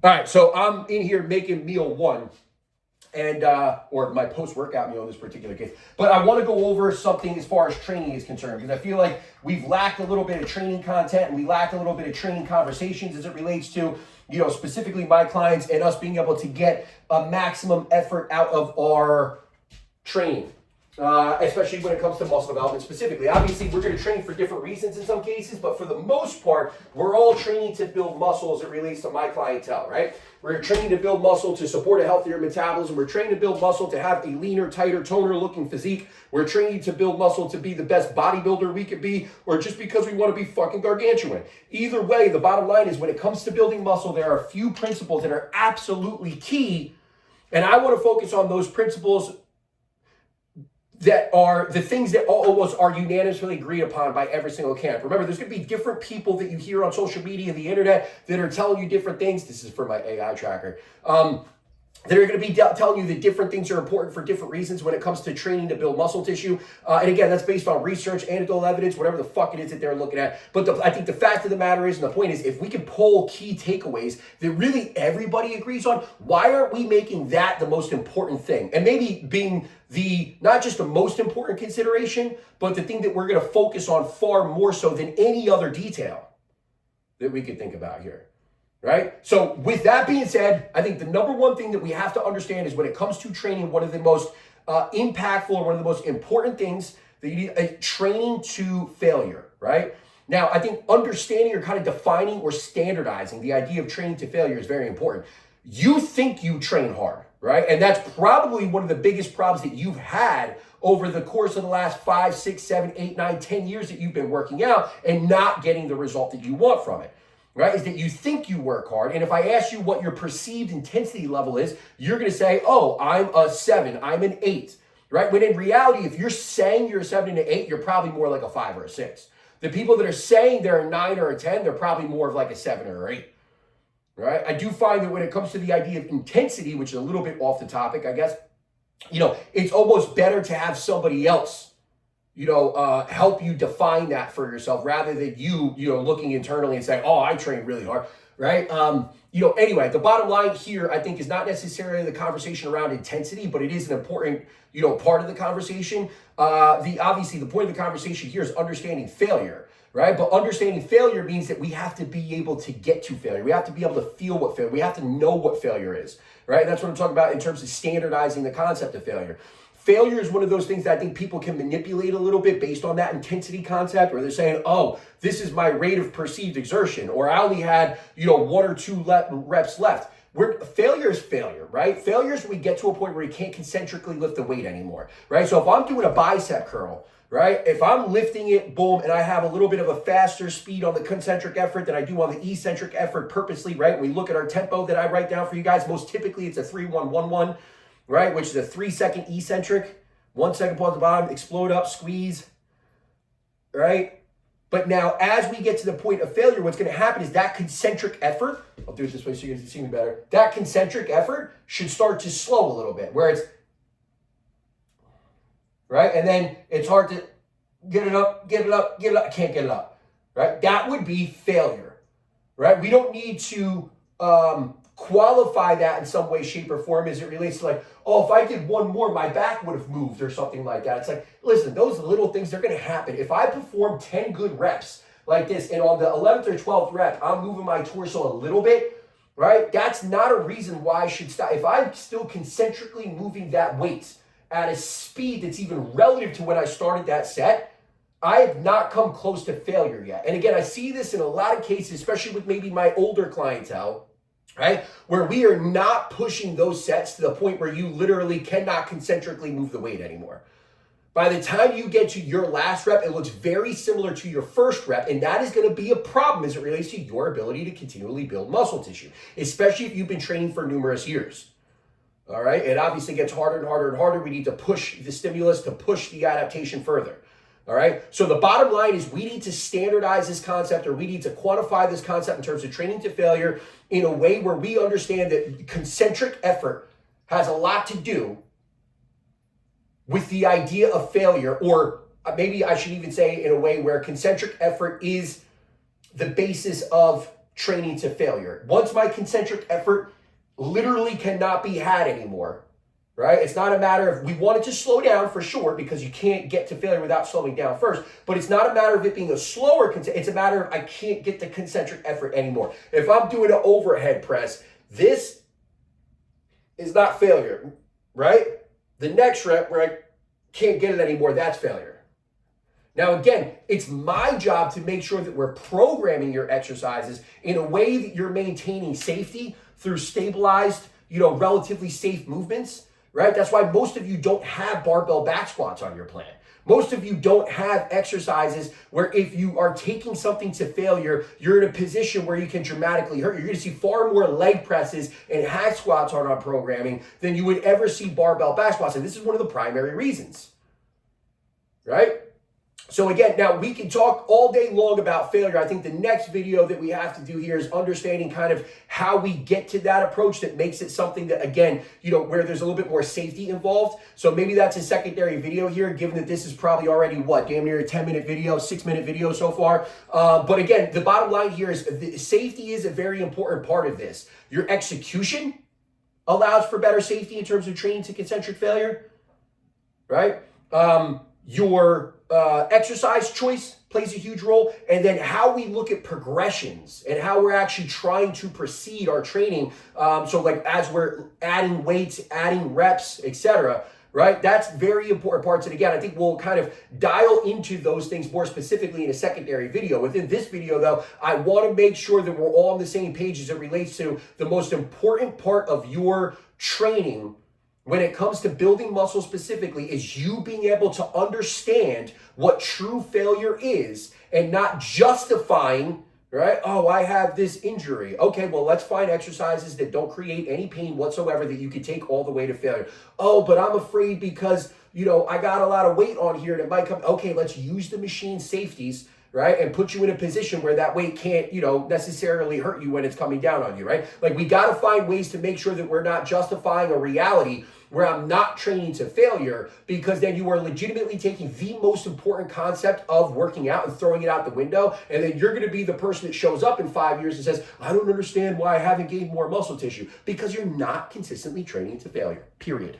All right, so I'm in here making meal one, and or my post-workout meal in this particular case. But I want to go over something as far as training is concerned, because I feel like we've lacked a little bit of training content and we lacked a little bit of training conversations as it relates to, specifically my clients and us being able to get a maximum effort out of our training. Especially when it comes to muscle development specifically. Obviously, we're going to train for different reasons in some cases, but for the most part, we're all training to build muscle as it relates to my clientele, right? We're training to build muscle to support a healthier metabolism. We're training to build muscle to have a leaner, tighter, toner looking physique. We're training to build muscle to be the best bodybuilder we could be, or just because we want to be fucking gargantuan. Either way, the bottom line is when it comes to building muscle, there are a few principles that are absolutely key, and I want to focus on those principles that are the things that almost are unanimously agreed upon by every single camp. Remember, there's going to be different people that you hear on social media, the internet, that are telling you different things. This is for my AI tracker. That are going to be telling you that different things are important for different reasons when it comes to training to build muscle tissue. And again, that's based on research, anecdotal evidence, whatever the fuck it is that they're looking at. But I think the fact of the matter is, and the point is, if we can pull key takeaways that really everybody agrees on, why aren't we making that the most important thing? And maybe being not just the most important consideration, but the thing that we're going to focus on far more so than any other detail that we could think about here. Right? So with that being said, I think the number one thing that we have to understand is when it comes to training, one of the most impactful or one of the most important things that you need, training to failure, right? Now, I think understanding or kind of defining or standardizing the idea of training to failure is very important. You think you train hard, right? And that's probably one of the biggest problems that you've had over the course of the last 5, 6, 7, 8, 9, 10 years that you've been working out and not getting the result that you want from it. Right, is that you think you work hard. And if I ask you what your perceived intensity level is, you're going to say, oh, I'm a 7, I'm an 8, right? When in reality, if you're saying you're a 7 and an 8, you're probably more like a 5 or a 6. The people that are saying they're a 9 or a 10, they're probably more of like a 7 or 8, right? I do find that when it comes to the idea of intensity, which is a little bit off the topic, I guess, it's almost better to have somebody else help you define that for yourself rather than you looking internally and saying, oh, I train really hard, right? Anyway, the bottom line here, I think, is not necessarily the conversation around intensity, but it is an important, part of the conversation. Obviously, the point of the conversation here is understanding failure, right? But understanding failure means that we have to be able to get to failure. We have to be able to feel what failure, we have to know what failure is, right? That's what I'm talking about in terms of standardizing the concept of failure. Failure is one of those things that I think people can manipulate a little bit based on that intensity concept, where they're saying, oh, this is my rate of perceived exertion, or I only had, 1 or 2 reps left. Failure is failure, right? Failure is when we get to a point where you can't concentrically lift the weight anymore, right? So if I'm doing a bicep curl, right? If I'm lifting it, boom, and I have a little bit of a faster speed on the concentric effort than I do on the eccentric effort purposely, right? When we look at our tempo that I write down for you guys, most typically it's a 3-1-1-1. Right, which is a 3-second eccentric, 1 second pause at the bottom, explode up, squeeze, right? But now, as we get to the point of failure, what's going to happen is that concentric effort, I'll do it this way so you guys can see me better, that concentric effort should start to slow a little bit, where it's, right? And then it's hard to get it up, I can't get it up, right? That would be failure, right? We don't need to qualify that in some way, shape, or form as it relates to like, oh, if I did one more, my back would have moved or something like that. It's like, listen, those little things, they're going to happen. If I perform 10 good reps like this, and on the 11th or 12th rep, I'm moving my torso a little bit, right? That's not a reason why I should stop. If I'm still concentrically moving that weight at a speed that's even relative to when I started that set, I have not come close to failure yet. And again, I see this in a lot of cases, especially with maybe my older clientele, right? Where we are not pushing those sets to the point where you literally cannot concentrically move the weight anymore. By the time you get to your last rep, it looks very similar to your first rep, and that is going to be a problem as it relates to your ability to continually build muscle tissue, especially if you've been training for numerous years. All right? It obviously gets harder and harder and harder. We need to push the stimulus to push the adaptation further. All right. So the bottom line is we need to standardize this concept, or we need to quantify this concept in terms of training to failure in a way where we understand that concentric effort has a lot to do with the idea of failure, or maybe I should even say in a way where concentric effort is the basis of training to failure. Once my concentric effort literally cannot be had anymore, right? It's not a matter of, we want it to slow down for sure, because you can't get to failure without slowing down first, but it's not a matter of it being a slower, it's a matter of I can't get the concentric effort anymore. If I'm doing an overhead press, this is not failure, right? The next rep where I can't get it anymore, that's failure. Now, again, it's my job to make sure that we're programming your exercises in a way that you're maintaining safety through stabilized, relatively safe movements, right? That's why most of you don't have barbell back squats on your plan. Most of you don't have exercises where if you are taking something to failure, you're in a position where you can dramatically hurt. You're going to see far more leg presses and hack squats on our programming than you would ever see barbell back squats. And this is one of the primary reasons, right? So again, now we can talk all day long about failure. I think the next video that we have to do here is understanding kind of how we get to that approach that makes it something that, again, where there's a little bit more safety involved. So maybe that's a secondary video here, given that this is probably already, damn near a 10-minute video, 6-minute video so far. But again, the bottom line here is safety is a very important part of this. Your execution allows for better safety in terms of training to concentric failure, right? Your exercise choice plays a huge role, and then how we look at progressions and how we're actually trying to proceed our training. So like as we're adding weights, adding reps, etc., right? That's very important parts. And again, I think we'll kind of dial into those things more specifically in a secondary video. Within this video, though, I want to make sure that we're all on the same page as it relates to the most important part of your training when it comes to building muscle specifically, is you being able to understand what true failure is and not justifying, right? Oh, I have this injury. Okay, well, let's find exercises that don't create any pain whatsoever that you can take all the way to failure. Oh, but I'm afraid because, I got a lot of weight on here and it might come. Okay, let's use the machine safeties, right? And put you in a position where that weight can't, necessarily hurt you when it's coming down on you, right? Like we got to find ways to make sure that we're not justifying a reality where I'm not training to failure, because then you are legitimately taking the most important concept of working out and throwing it out the window. And then you're going to be the person that shows up in 5 years and says, I don't understand why I haven't gained more muscle tissue, because you're not consistently training to failure, period.